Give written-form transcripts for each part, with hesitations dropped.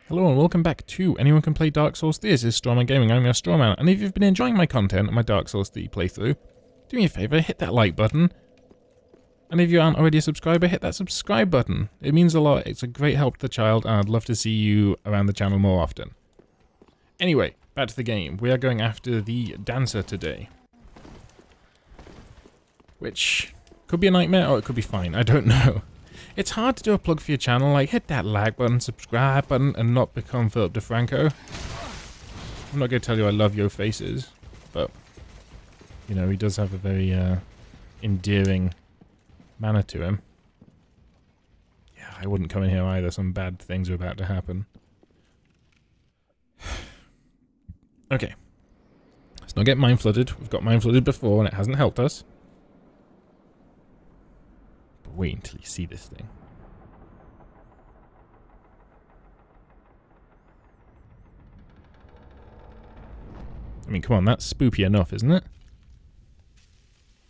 Hello and welcome back to Anyone Can Play Dark Souls 3. This is Strawman Gaming, I'm your Strawman, and if you've been enjoying my content and my Dark Souls 3 playthrough, do me a favour, hit that like button, and if you aren't already a subscriber, hit that subscribe button. It means a lot, it's a great help to the child, and I'd love to see you around the channel more often. Anyway, back to the game. We are going after the dancer today. Which could be a nightmare, or it could be fine, I don't know. It's hard to do a plug for your channel, like hit that like button, subscribe button, and not become Philip DeFranco. I'm not going to tell you I love your faces, but, you know, he does have a very endearing manner to him. Yeah, I wouldn't come in here either, some bad things are about to happen. Okay. Let's not get mind flooded. We've got mind flooded before and it hasn't helped us. Wait until you see this thing. I mean, come on, that's spoopy enough, isn't it?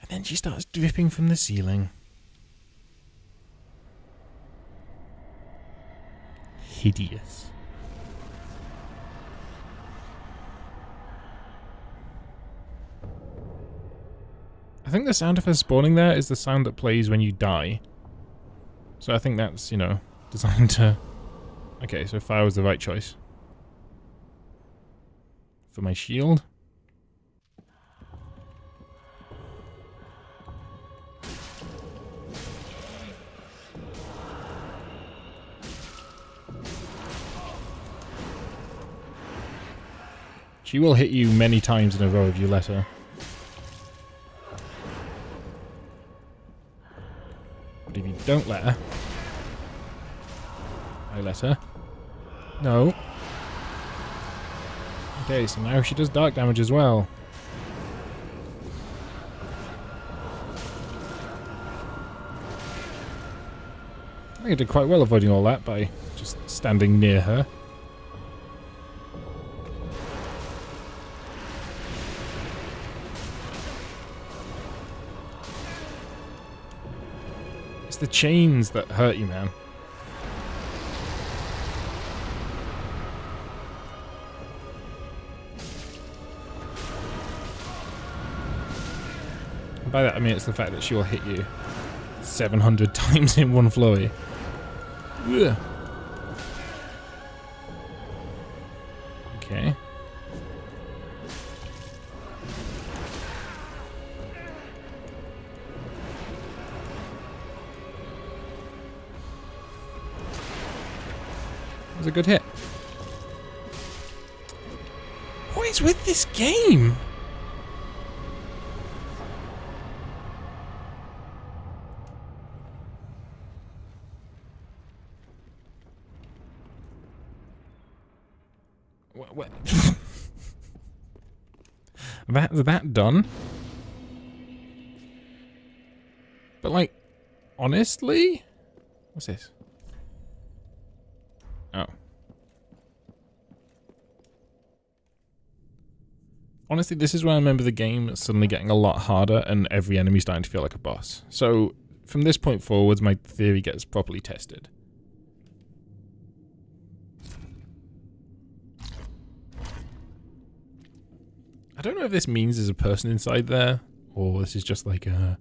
And then she starts dripping from the ceiling. Hideous. I think the sound of her spawning there is the sound that plays when you die. So I think that's, you know, designed to... Okay, so fire was the right choice. For my shield. She will hit you many times in a row if you let her. If you don't let her, I let her. No. Okay, so now she does dark damage as well. I think I did quite well avoiding all that by just standing near her. The chains that hurt you, man. And by that I mean it's the fact that she will hit you 700 times in one flurry. Ugh. Okay. That was a good hit. What is with this game? What? That's that done? But like, honestly? What's this? Oh. Honestly, this is where I remember the game suddenly getting a lot harder and every enemy starting to feel like a boss. So, from this point forwards, my theory gets properly tested. I don't know if this means there's a person inside there, or this is just like a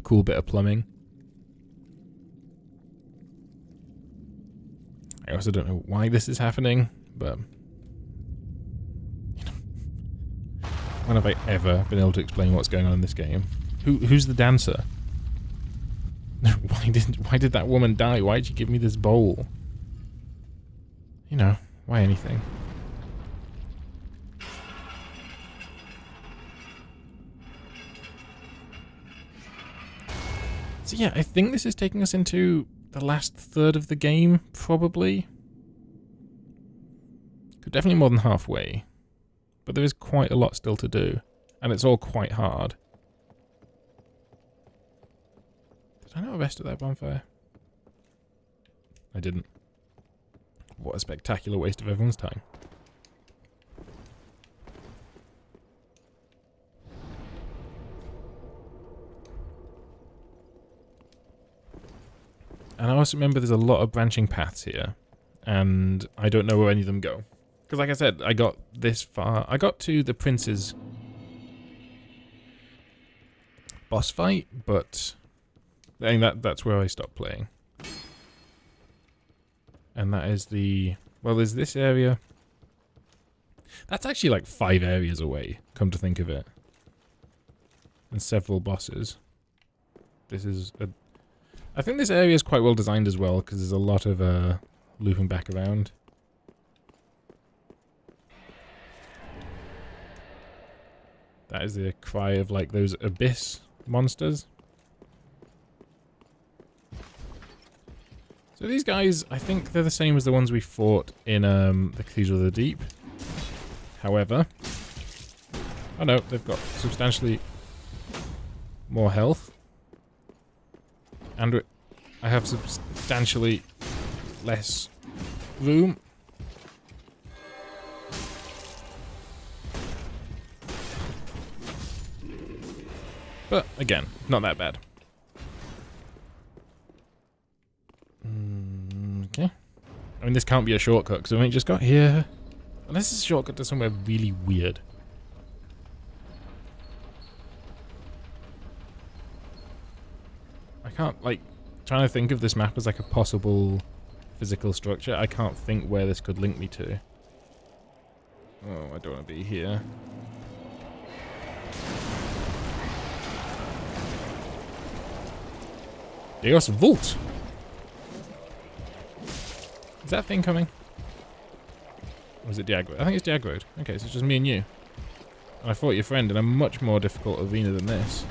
cool bit of plumbing. I also don't know why this is happening, but you know, when have I ever been able to explain what's going on in this game? Who's the dancer? Why did that woman die? Why did she give me this bowl? You know, why anything? So yeah, I think this is taking us into the last third of the game, probably. Definitely more than halfway. But there is quite a lot still to do. And it's all quite hard. Did I not rest at that bonfire? I didn't. What a spectacular waste of everyone's time. And I also remember there's a lot of branching paths here. and I don't know where any of them go. Because like I said, I got this far. I got to the prince's boss fight, but I think that's where I stopped playing. And that is the... Well, there's this area. That's actually like 5 areas away, come to think of it. And several bosses. This is a... I think this area is quite well designed as well, because there's a lot of looping back around. That is the cry of like those abyss monsters. So these guys, I think they're the same as the ones we fought in the Cathedral of the Deep. However... Oh no, they've got substantially more health. And I have substantially less room. But, again, not that bad. Okay. I mean, this can't be a shortcut, because we only just got here. Unless it's a shortcut to somewhere really weird. I can't, like, trying to think of this map as like a possible physical structure. I can't think where this could link me to. Oh, I don't want to be here. Dios Vault! Is that thing coming? Or is it Diagroad? I think it's Diagroad. Okay, so it's just me and you. And I fought your friend in a much more difficult arena than this.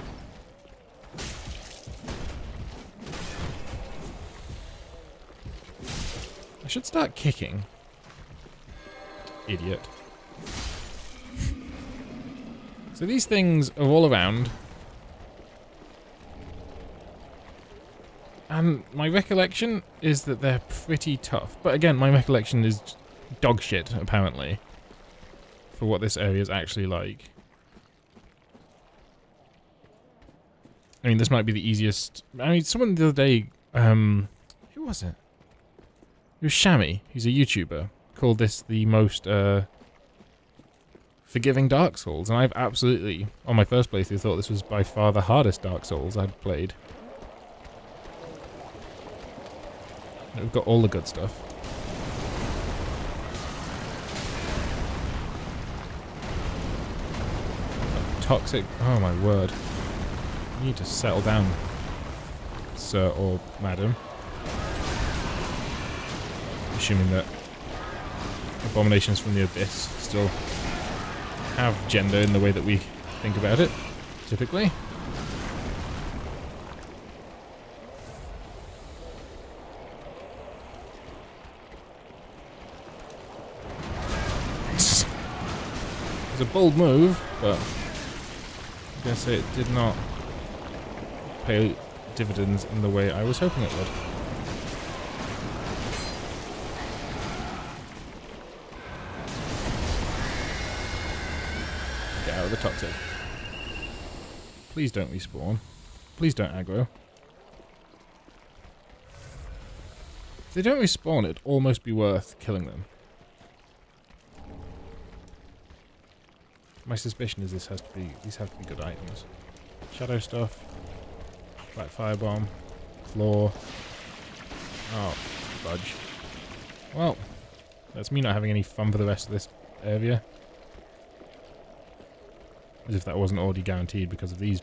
I should start kicking. Idiot. So these things are all around. And my recollection is that they're pretty tough. But again, my recollection is dog shit, apparently. For what this area is actually like. I mean, this might be the easiest... I mean, someone the other day... who was it? It was Shammy. He's a YouTuber. Called this the most forgiving Dark Souls. And I've absolutely, on my first playthrough, thought this was by far the hardest Dark Souls I'd played. We've got all the good stuff. Toxic. Oh my word. You need to settle down, sir or madam. Assuming that abominations from the abyss still have gender in the way that we think about it, typically. It's a bold move, but I'm gonna say it did not pay dividends in the way I was hoping it would. Get out of the toxic. Please don't respawn. Please don't aggro. If they don't respawn, it'd almost be worth killing them. My suspicion is these have to be good items. Shadow stuff. Black firebomb. Claw. Oh, fudge. Well, that's me not having any fun for the rest of this area. As if that wasn't already guaranteed because of these...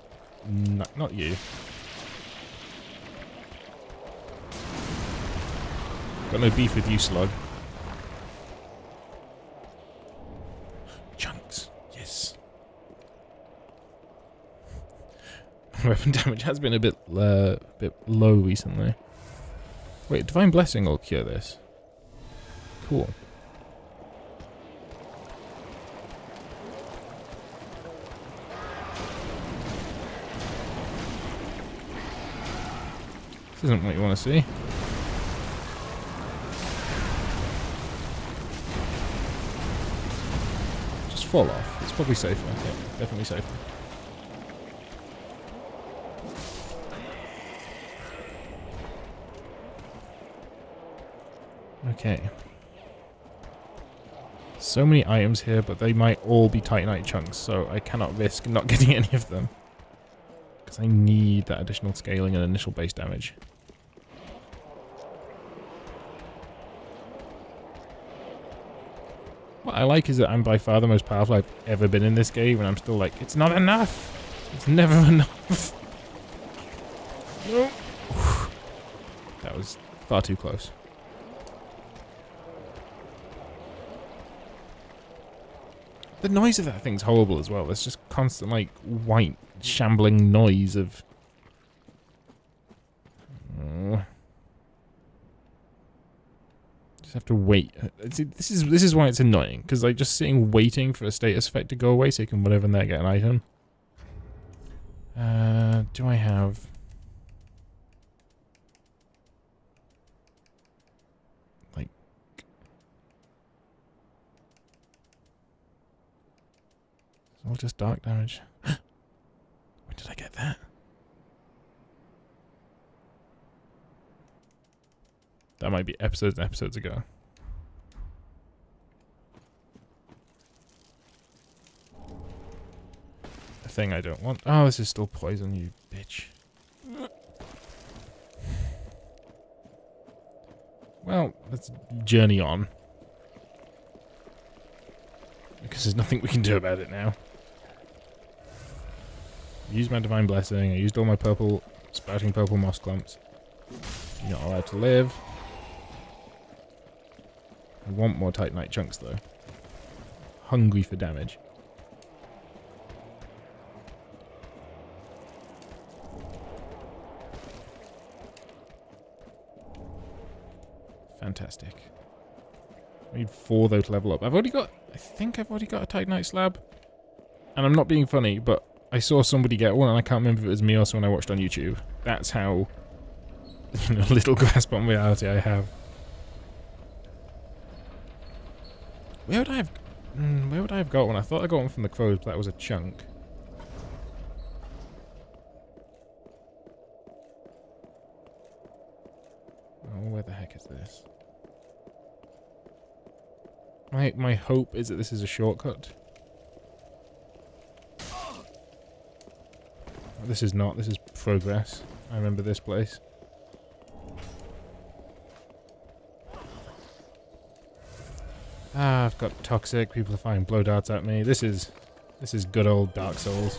not you. Got no beef with you, slug. Chunks. Yes. Weapon damage has been a bit low recently. Wait, Divine Blessing will cure this. Cool. This isn't what you want to see. Just fall off. It's probably safer. Yeah, definitely safer. Okay. So many items here, but they might all be Titanite chunks, so I cannot risk not getting any of them. Because I need that additional scaling and initial base damage. What I like is that I'm by far the most powerful I've ever been in this game, and I'm still like, it's not enough! It's never enough! No! That was far too close. The noise of that thing's horrible as well. There's just constant, like, white, shambling noise of... Just have to wait. See, this is why it's annoying, because like just sitting waiting for a status effect to go away so you can whatever in there get an item. Do I have... like... It's all just dark damage. When did I get that? That might be episodes and episodes ago. A thing I don't want. Oh, this is still poison, you bitch. Well, let's journey on. Because there's nothing we can do about it now. I used my Divine Blessing. I used all my purple, sprouting purple moss clumps. You're not allowed to live. I want more Titanite chunks though. Hungry for damage. Fantastic. I need 4 though to level up. I think I've already got a Titanite slab. And I'm not being funny, but I saw somebody get one and I can't remember if it was me or someone I watched on YouTube. That's how little grasp on reality I have. Where would I have got one? I thought I got one from the crows, but that was a chunk. Oh, where the heck is this? My hope is that this is a shortcut. This is not. This is progress. I remember this place. Ah, I've got toxic. People are firing blow darts at me. This is good old Dark Souls.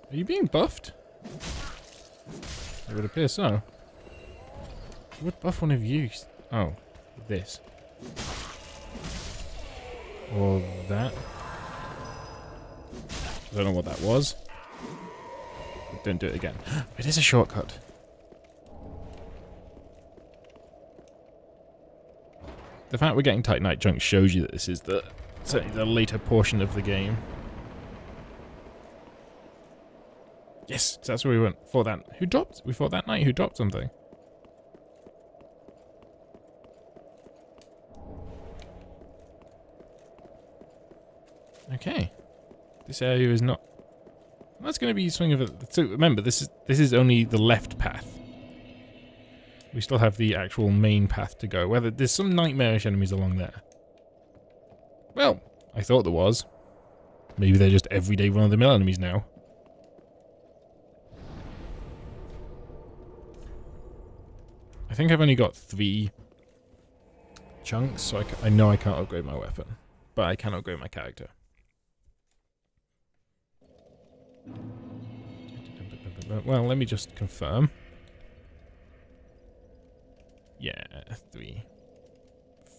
Are you being buffed? It would appear so. What buff one of you? Oh, this. Or that. I don't know what that was. Don't do it again. It is a shortcut. The fact we're getting Titanite chunks shows you that this is certainly the later portion of the game. Yes, so that's where we went for that. Who dropped? We fought that knight who dropped something. Okay. This area is not... That's going to be swing of a... So remember, this is only the left path. We still have the actual main path to go. Whether there's some nightmarish enemies along there. Well, I thought there was. Maybe they're just everyday run-of-the-mill enemies now. I think I've only got 3 chunks, so I know I can't upgrade my weapon. But I can upgrade my character. Well, let me just confirm. Yeah, 3.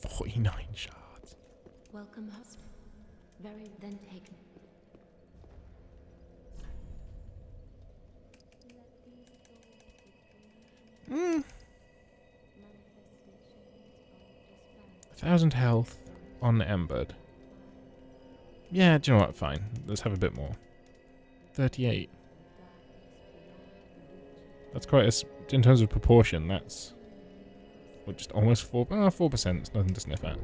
49 shards. Welcome, husband. Very then taken. Hmm. 1,000 health on Embered. Yeah, do you know what? Fine. Let's have a bit more. 38. That's quite a... In terms of proportion, that's... Well, just almost 4%. 4%. It's nothing to sniff at.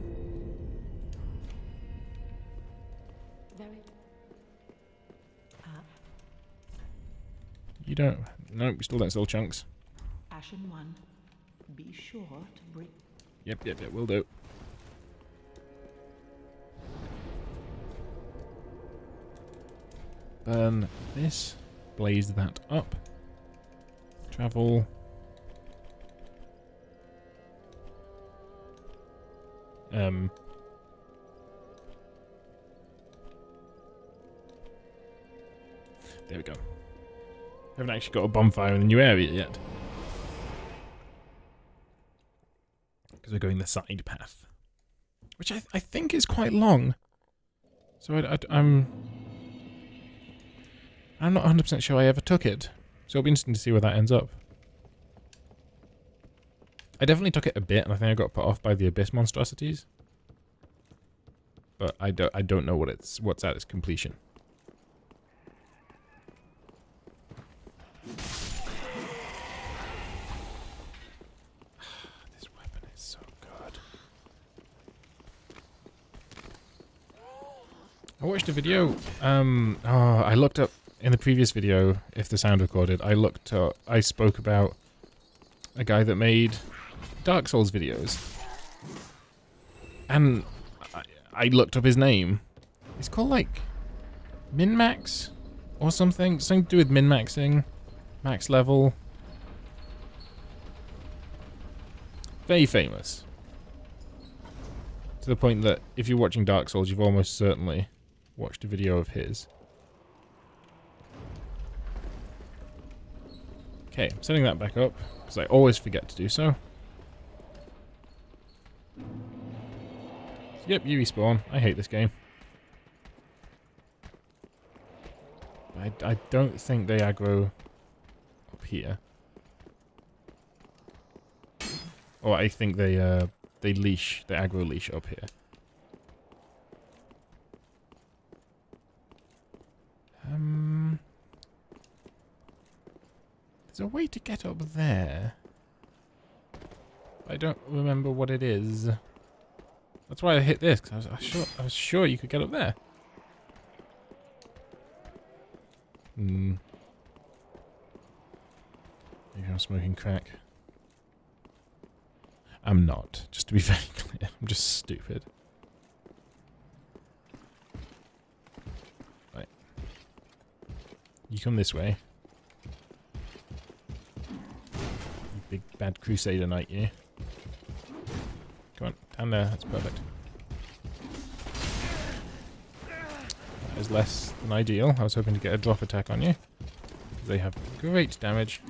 You don't... No, we still don't sell chunks. Ashen One, be sure to bring... Yep, will do. Burn this. Blaze that up. Travel. There we go. Haven't actually got a bonfire in the new area yet. Because we're going the side path. Which I think is quite long. So I'm not 100% sure I ever took it. So it'll be interesting to see where that ends up. I definitely took it a bit, and I think I got put off by the abyss monstrosities. But I don't know what's at its completion. This weapon is so good. I watched a video. I looked up in the previous video, if the sound recorded. I spoke about a guy that made Dark Souls videos, and I looked up his name. It's called like Min-Max or something to do with min-maxing, max level. Very famous, to the point that if you're watching Dark Souls, you've almost certainly watched a video of his. Okay, I'm setting that back up because I always forget to do so. Yep, you respawn. I hate this game. I don't think they aggro up here. Or I think they aggro leash up here. There's a way to get up there. I don't remember what it is. That's why I hit this, because I was sure you could get up there. Maybe I'm smoking crack. I'm not, just to be very clear. I'm just stupid. Right. You come this way. You big bad crusader knight, you. Come on, down there, that's perfect. That is less than ideal. I was hoping to get a drop attack on you. They have great damage.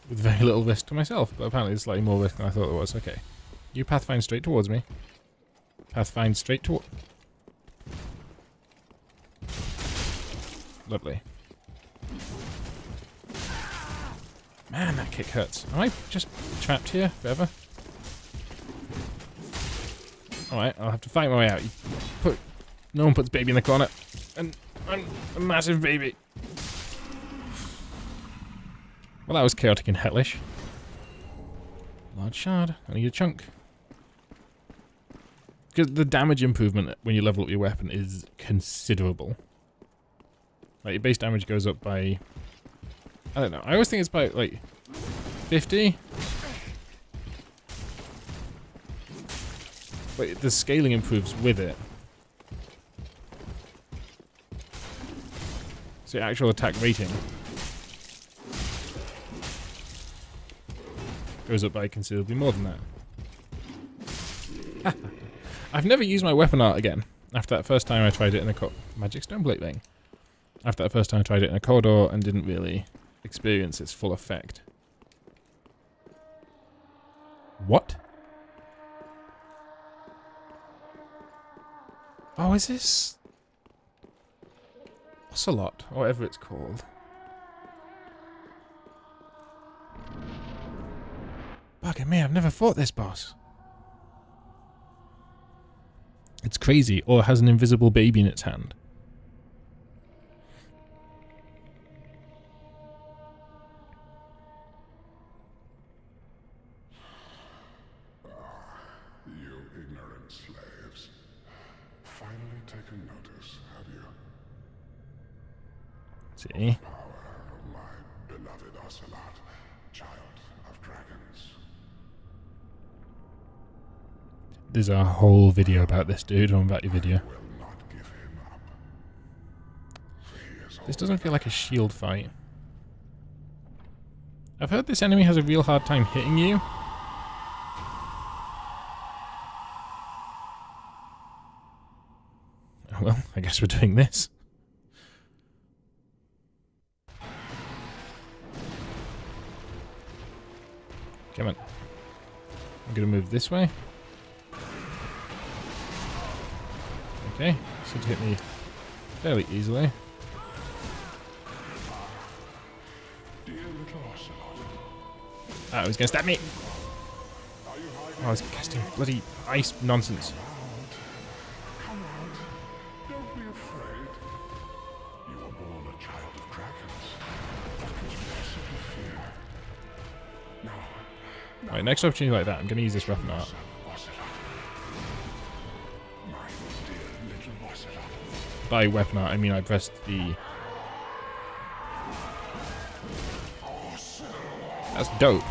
With very little risk to myself, but apparently it's slightly more risk than I thought it was. Okay. You pathfind straight towards me. Pathfind straight toward... Lovely. Man, that kick hurts. Am I just trapped here forever? Alright, I'll have to fight my way out. No one puts baby in the corner. And I'm a massive baby. Well, that was chaotic and hellish. Large shard. I need a chunk. Because the damage improvement when you level up your weapon is considerable. Like, your base damage goes up by... I don't know. I always think it's about, like, 50? But the scaling improves with it. So your actual attack rating goes up by considerably more than that. I've never used my weapon art again. After that first time I tried it in a magic stoneblade thing. After that first time I tried it in a corridor and didn't really experience its full effect. What? Oh, is this Ocelot, or whatever it's called? Bugger me, I've never fought this boss. It's crazy, or it has an invisible baby in its hand. You ignorant slaves. Finally taken notice, have you? See? Power of my beloved Ocelot, child There's a whole video about this dude on that video. will not give him up. He is This doesn't feel like a shield fight. I've heard this enemy has a real hard time hitting you. Oh well, I guess we're doing this. Come on. I'm gonna move this way. Okay, should hit me fairly easily. dear little Ocelot. Ah, he's gonna stab me! Are you hiding? Oh, I was casting bloody ice nonsense. Come out. Don't be afraid. You were born a child of dragons. What could you possibly fear? Now, Right, next opportunity like that, I'm gonna use this weapon art. Ocelot. My dear little Ocelot. By weapon art, I mean I pressed the... That's dope.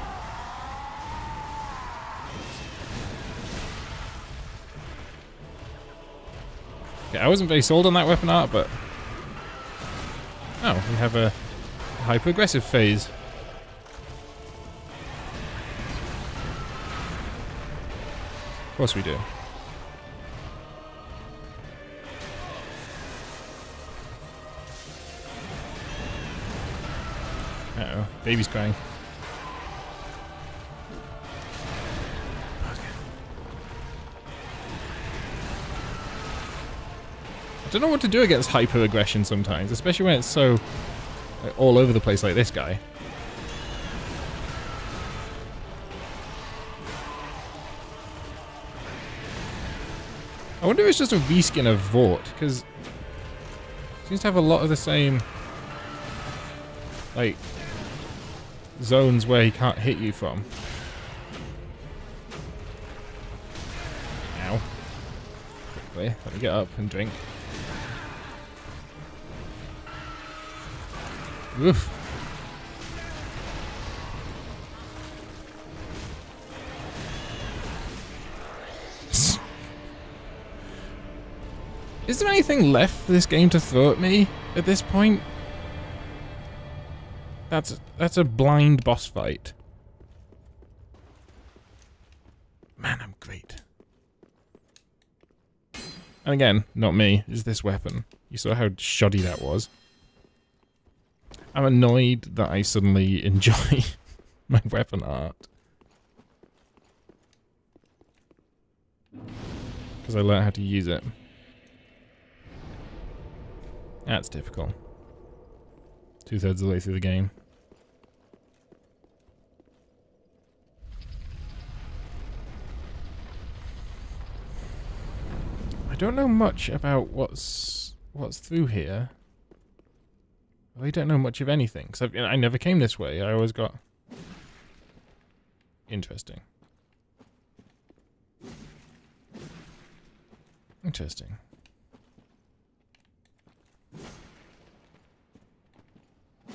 Okay, I wasn't very sold on that weapon art, but... Oh, we have a hyper-aggressive phase. Of course we do. Uh-oh, baby's crying. I don't know what to do against hyper-aggression sometimes, especially when it's so like, all over the place like this guy. I wonder if it's just a reskin of Vort, because it seems to have a lot of the same like zones where he can't hit you from. Ow. Quickly, let me get up and drink. Oof. Is there anything left for this game to throw at me at this point? That's a blind boss fight. Man, I'm great. And again, not me, is this weapon. You saw how shoddy that was. I'm annoyed that I suddenly enjoy my weapon art. Because I learned how to use it. That's typical. 2/3 of the way through the game. I don't know much about what's through here. I don't know much of anything, because I never came this way. I always got... Interesting. Interesting.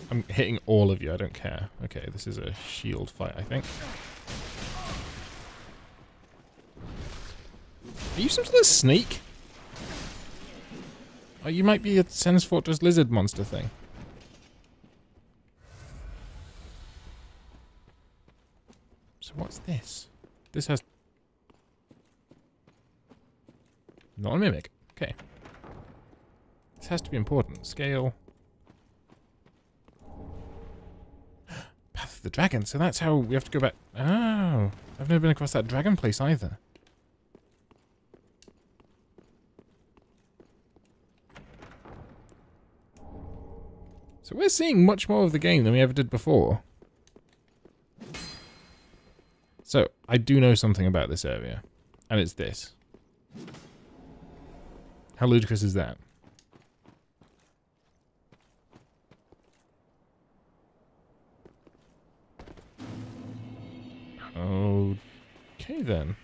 I'm hitting all of you, I don't care. Okay, this is a shield fight, I think. Are you some sort of snake? Oh, you might be a Sen's Fortress lizard monster thing. So what's this? This has... Not a mimic. Okay. This has to be important. Scale. Path of the Dragon. So that's how we have to go back. Oh. I've never been across that dragon place either. So we're seeing much more of the game than we ever did before. So, I do know something about this area. And it's this. How ludicrous is that? Okay then.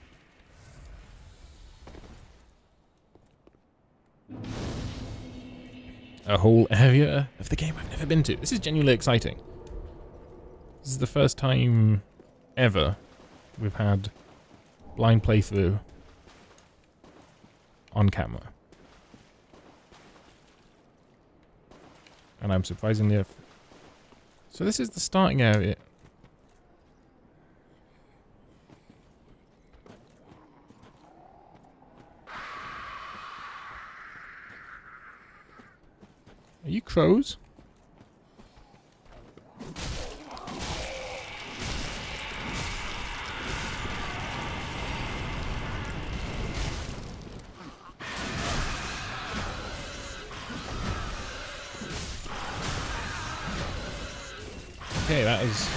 A whole area of the game I've never been to. This is genuinely exciting. This is the first time ever we've had blind playthrough on camera. And I'm surprisingly... So this is the starting area. Are you crows? Okay, that is...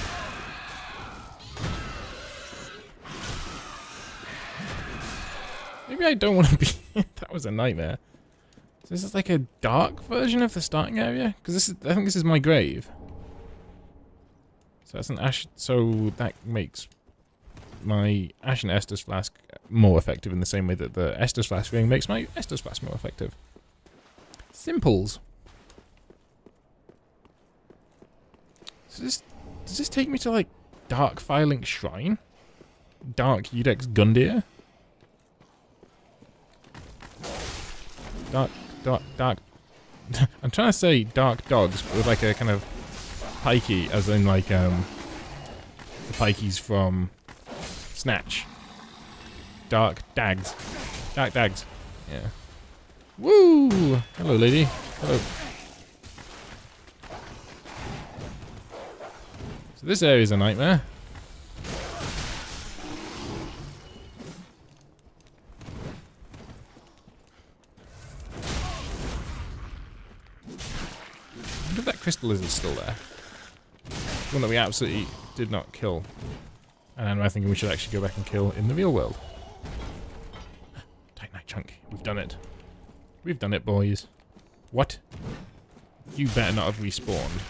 Maybe I don't want to be... That was a nightmare. So this is like a dark version of the starting area? Because this is... I think this is my grave. So that's an ash... So that makes my Ashen Estus Flask more effective in the same way that the Estus Flask ring makes my Estus Flask more effective. Simples. So this, does this take me to, like, Dark Firelink Shrine? Dark Eudex Gundyr? Dark... I'm trying to say Dark Dogs, but with, like, a kind of pikey, as in, like, the pikeys from Snatch. Dark Dags. Dark Dags. Yeah. Woo! Hello, lady. Hello. So this area is a nightmare. I wonder if that crystal is still there. One that we absolutely did not kill. And I'm thinking we should actually go back and kill in the real world. Titanite chunk. We've done it. We've done it, boys. What? You better not have respawned.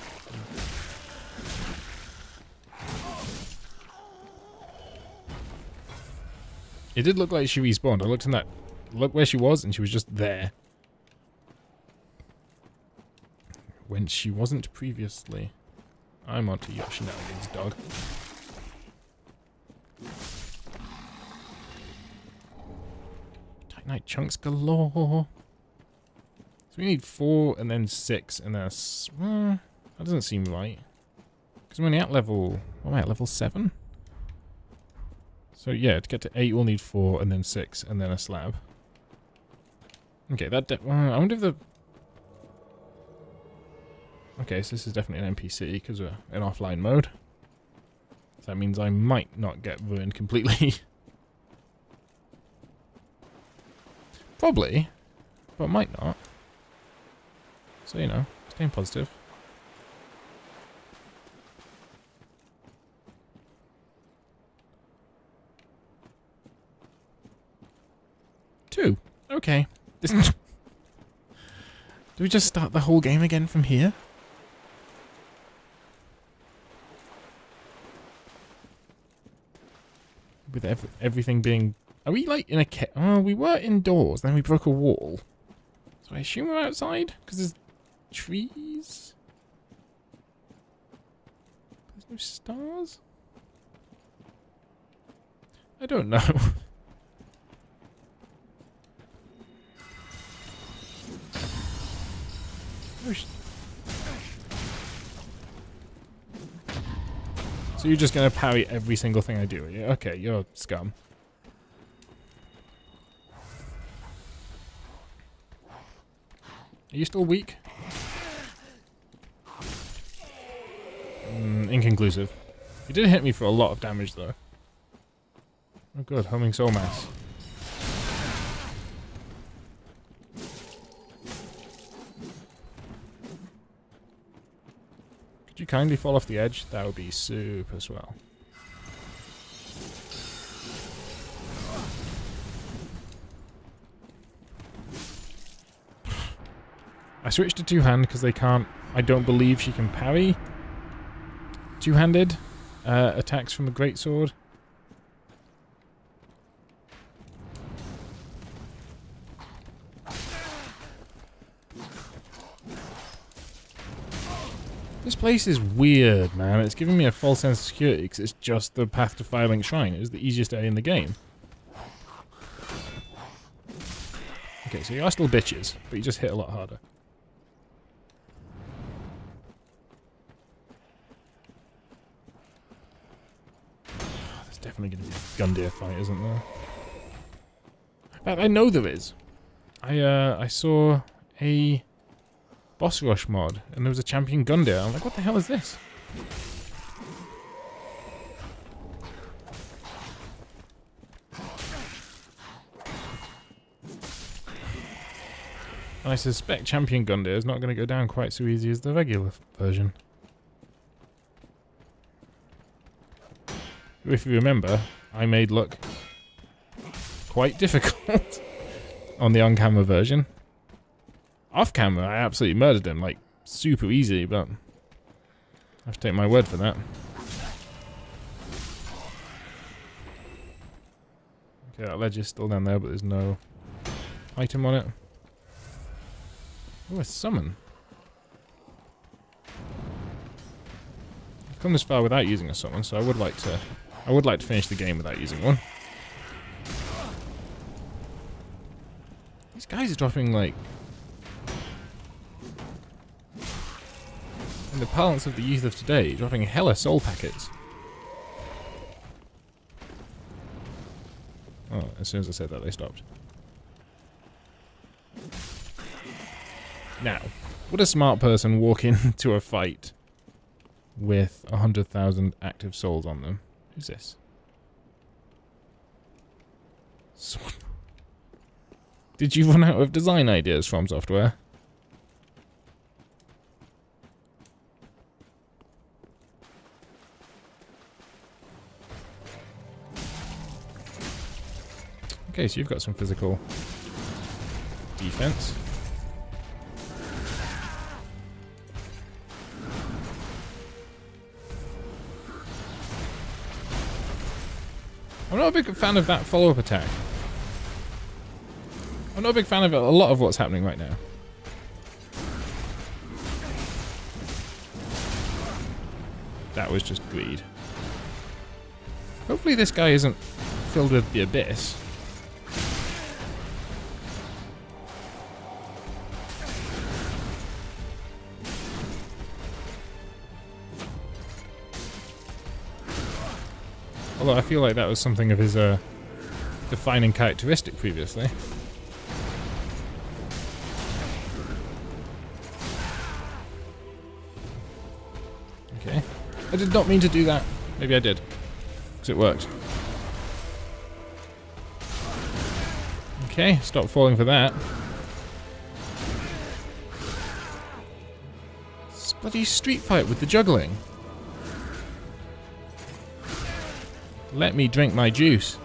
It did look like she respawned. I looked in that... Look where she was, and she was just there. When she wasn't previously. I'm onto your shenanigans, dog. Titanite chunks galore. So we need 4 and then 6 and then... Well, that doesn't seem right. Because we're only at level... What am I at, level 7? So yeah, to get to 8 we'll need 4 and then 6 and then a slab. Okay, that... I wonder if the... Okay, so this is definitely an NPC because we're in offline mode. So that means I might not get ruined completely. Probably, but might not. So, you know, staying positive. Two. Okay. Do we just start the whole game again from here? With everything being... Are we like in a... Oh, we were indoors, then we broke a wall. So I assume we're outside? Because there's trees? There's no stars? I don't know. So you're just going to parry every single thing I do, are you? Okay, you're scum. Are you still weak? Inconclusive. You did hit me for a lot of damage, though. Oh good, homing soul mass. Could you kindly fall off the edge? That would be super swell. I switched to two-hand because they can't... I don't believe she can parry two-handed attacks from a greatsword. This place is weird, man. It's giving me a false sense of security because it's just the path to Firelink Shrine. It was the easiest area in the game. Okay, so you are still bitches, but you just hit a lot harder. There's definitely going to be a Gundyr fight, isn't there? In fact, I know there is. I saw a boss rush mod, and there was a champion Gundyr. I'm like, what the hell is this? I suspect champion Gundyr is not going to go down quite so easy as the regular version. If you remember, I made look quite difficult on the on-camera version. Off-camera, I absolutely murdered him, like, super easy, but I have to take my word for that. Okay, that ledge is still down there, but there's no item on it. Oh, a summon. I've come this far without using a summon, so I would like to finish the game without using one. These guys are dropping, like, in the parlance of the youth of today, dropping hella soul packets. Oh, as soon as I said that, they stopped. Now, would a smart person walk into a fight with 100,000 active souls on them? Who's this? Did you run out of design ideas from software? Okay, so you've got some physical defense. I'm not a big fan of that follow-up attack. I'm not a big fan of a lot of what's happening right now. That was just greed. Hopefully this guy isn't filled with the abyss. Although I feel like that was something of his defining characteristic previously. Okay. I did not mean to do that. Maybe I did. Because it worked. Okay, stop falling for that. It's a bloody street fight with the juggling. Let me drink my juice.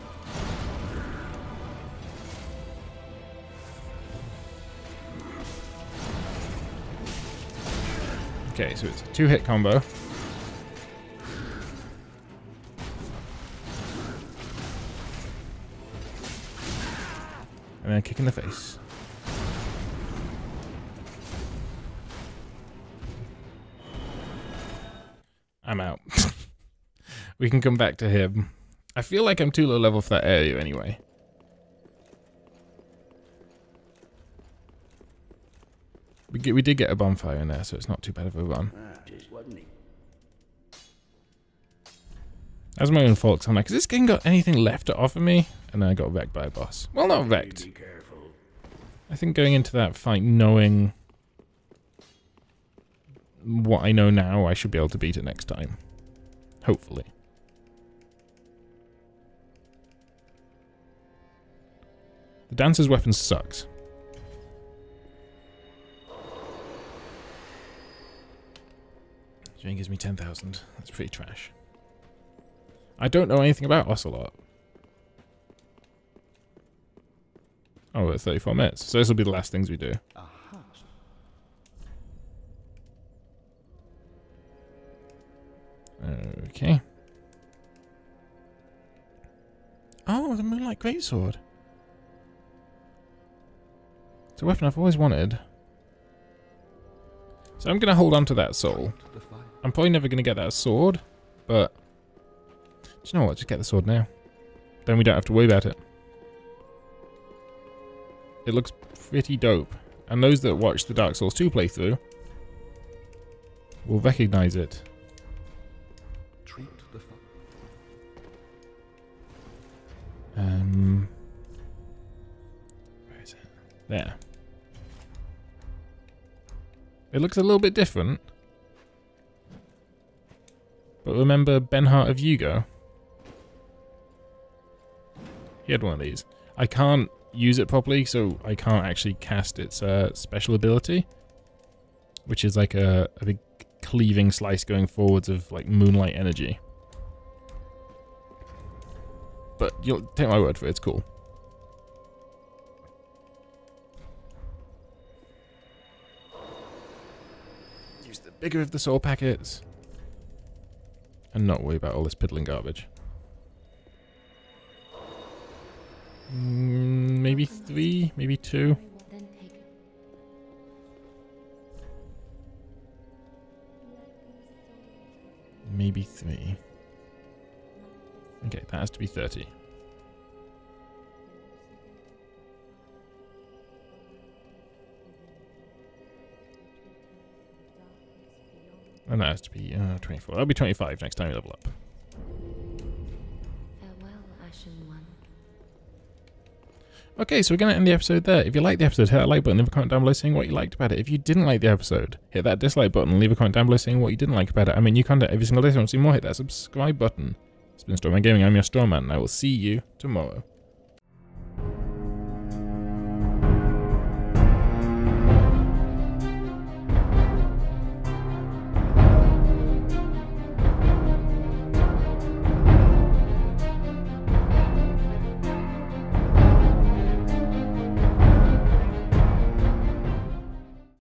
Okay, so it's a 2-hit combo. And then a kick in the face. I'm out. We can come back to him. I feel like I'm too low level for that area anyway. We did get a bonfire in there, so it's not too bad of a run. That's my own fault, 'cause I'm like, has this game got anything left to offer me? And then I got wrecked by a boss. Well, not wrecked. I think going into that fight knowing what I know now, I should be able to beat it next time. Hopefully. The dancer's weapon sucks. Jane gives me 10,000. That's pretty trash. I don't know anything about Ocelot. Oh, we're at 34 minutes. So this will be the last things we do. Okay. Oh, the Moonlight Greatsword. It's a weapon I've always wanted. So I'm going to hold on to that soul. I'm probably never going to get that sword, but do you know what? Just get the sword now. Then we don't have to worry about it. it looks pretty dope. And those that watch the Dark Souls 2 playthrough will recognize it. Treat the fun. Where is it? There. It looks a little bit different. But remember Benhart of Yugo? He had one of these. I can't use it properly, so I can't actually cast its special ability, which is like a big cleaving slice going forwards of like moonlight energy. But you'll take my word for it, it's cool. Use the bigger of the soul packets and not worry about all this piddling garbage. Maybe 3, maybe 2. Then take it. Maybe 3. Okay, that has to be 30. And that has to be 24. That'll be 25 next time you level up. Farewell, Ashen One. Okay, so we're going to end the episode there. If you liked the episode, hit that like button, leave a comment down below saying what you liked about it. If you didn't like the episode, hit that dislike button and leave a comment down below saying what you didn't like about it. I mean, new content every single day, so if you want to see more, hit that subscribe button. It's been Strawman Gaming, I'm your Strawman, and I will see you tomorrow.